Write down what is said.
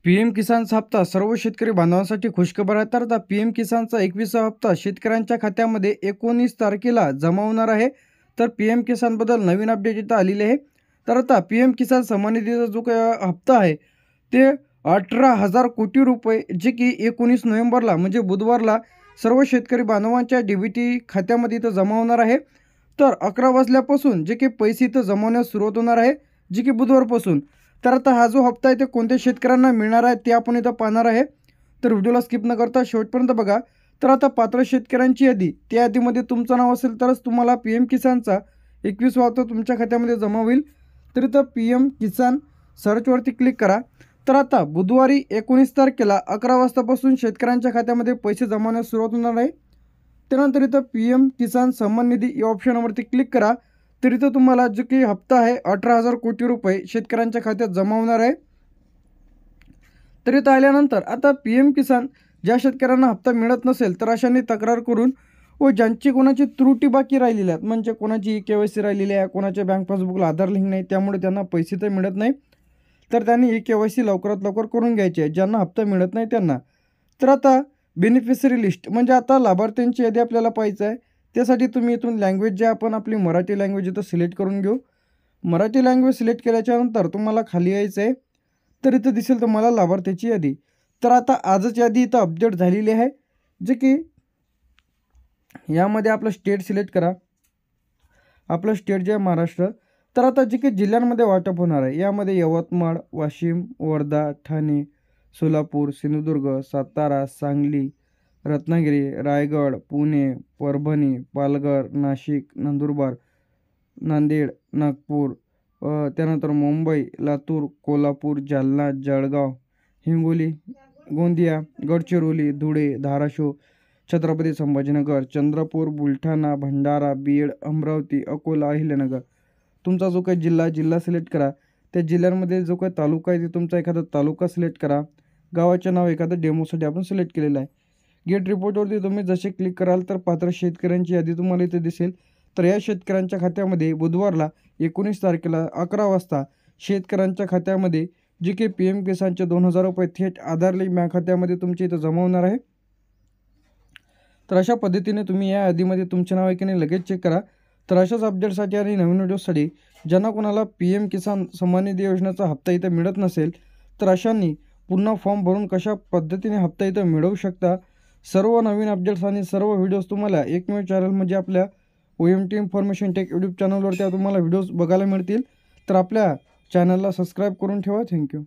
PM किसानचा हप्ता सर्व शेतकरी बांधवांसाठी खुशखबर आहे। तर आता पीएम किसानचा 21वा हप्ता शेतकऱ्यांच्या खात्यामध्ये 19 तारखेला जमा होणार आहे। तर पीएम किसानबद्दल नवीन अपडेट इथं आलेले आहे। तर आता पीएम किसान सन्मान निधीचा जो काही हप्ता आहे ते 18,000 कोटी रुपये, जे की 19 नोव्हेंबरला म्हणजे बुधवारला सर्व शेतकरी बांधवांच्या डीबीटी खात्यामध्ये इथं जमा होणार आहे। तर 11 वाजल्यापासून जे की पैसे इथं जमवण्यास सुरुवात होणार आहे, जे की बुधवारपासून। तर आता हा जो हप्ता आहे ते कोणत्या शेतकऱ्यांना मिळणार आहे ते आपण इथं पाहणार आहे। तर व्हिडिओला स्किप न करता शेवटपर्यंत बघा। तर आता पात्र शेतकऱ्यांची यादी, त्या यादीमध्ये तुमचं नाव असेल तरच तुम्हाला पीएम किसानचा 21वा हप्ता तुमच्या खात्यामध्ये जमा होईल। तर इथं पीएम किसान सर्चवरती क्लिक करा। तर आता बुधवारी 19 तारखेला 11 वाजतापासून शेतकऱ्यांच्या खात्यामध्ये पैसे जमवण्यास सुरुवात होणार आहे। त्यानंतर इथं पीएम किसान सन्मान निधी या ऑप्शनवरती क्लिक करा। तर इथं तुम्हाला जो की हप्ता आहे 18,000 कोटी रुपये शेतकऱ्यांच्या खात्यात जमा होणार आहे। तर इथं आल्यानंतर आता पीएम किसान ज्या शेतकऱ्यांना हप्ता मिळत नसेल तर अशांनी तक्रार करून व ज्यांची कोणाची त्रुटी बाकी राहिलेल्या आहेत, म्हणजे कोणाची KYC राहिलेली आहे, कोणाच्या बँक पासबुकला आधार लिंक नाही, त्यामुळे त्यांना पैसे तर मिळत नाही, तर त्यांनी KYC लवकरात लवकर करून घ्यायची आहे ज्यांना हप्ता मिळत नाही त्यांना। तर आता बेनिफिशरी लिस्ट म्हणजे आता लाभार्थ्यांची यादी आपल्याला पाहायचं आहे। त्यासाठी तुम्ही इथून लँग्वेज जे आपण आपली मराठी लँग्वेज इथं सिलेक्ट करून घेऊ। मराठी लँग्वेज सिलेक्ट केल्याच्यानंतर तुम्हाला खाली यायचं आहे। तर इथं दिसेल तुम्हाला लाभार्थ्याची यादी। तर आता आजच यादी इथं अपडेट झालेली आहे, जे की यामध्ये आपलं स्टेट सिलेक्ट करा। आपलं स्टेट जे आहे महाराष्ट्र। तर आता जे काही जिल्ह्यांमध्ये वाटप होणार आहे यामध्ये यवतमाळ, वाशिम, वर्धा, ठाणे, सोलापूर, सिंधुदुर्ग, सातारा, सांगली, रत्नागिरी, रायगड, पुणे, परभणी, पालघर, नाशिक, नंदुरबार, नांदेड, नागपूर, त्यानंतर मुंबई, लातूर, कोल्हापूर, जालना, जळगाव, हिंगोली, गोंदिया, गडचिरोली, धुळे, धाराशिव, छत्रपती संभाजीनगर, चंद्रपूर, बुलढाणा, भंडारा, बीड, अमरावती, अकोला, अहिल्यानगर। तुमचा जो काही जिल्हा सिलेक्ट करा। त्या जिल्ह्यांमध्ये जो काही तालुका आहे ते तुमचा एखादा तालुका सिलेक्ट करा। गावाचे नाव एखादं डेमोसाठी आपण सिलेक्ट केलेलं आहे। गेट रिपोर्टवरती तुम्ही जसे क्लिक कराल तर पात्र शेतकऱ्यांची यादी तुम्हाला इथे दिसेल। तर या शेतकऱ्यांच्या खात्यामध्ये बुधवारला 19 तारखेला 11 वाजता शेतकऱ्यांच्या खात्यामध्ये जे की पीएम किसानचे 2,000 रुपये थेट आधार लिंक बँक खात्यामध्ये तुमच्या इथं जमा होणार आहे। तर अशा पद्धतीने तुम्ही या यादीमध्ये तुमचे नाव आहे की नाही लगेच चेक करा। तर अशाच अपडेटसाठी आणि नवीन व्हिडिओसाठी ज्यांना कोणाला पीएम किसान सन्मान निधी योजनेचा हप्ता इथं मिळत नसेल तर अशांनी पुन्हा फॉर्म भरून कशा पद्धतीने हप्ता इथं मिळवू शकता, सर्व नवीन अपडेट्स आणि सर्व व्हिडिओज तुम्हाला एकमेव चॅनल म्हणजे आपल्या OMT इन्फॉर्मेशन टेक यूट्यूब चॅनलवरती तुम्हाला व्हिडिओज बघायला मिळतील। तर आपल्या चॅनलला सबस्क्राईब करून ठेवा। थँक्यू।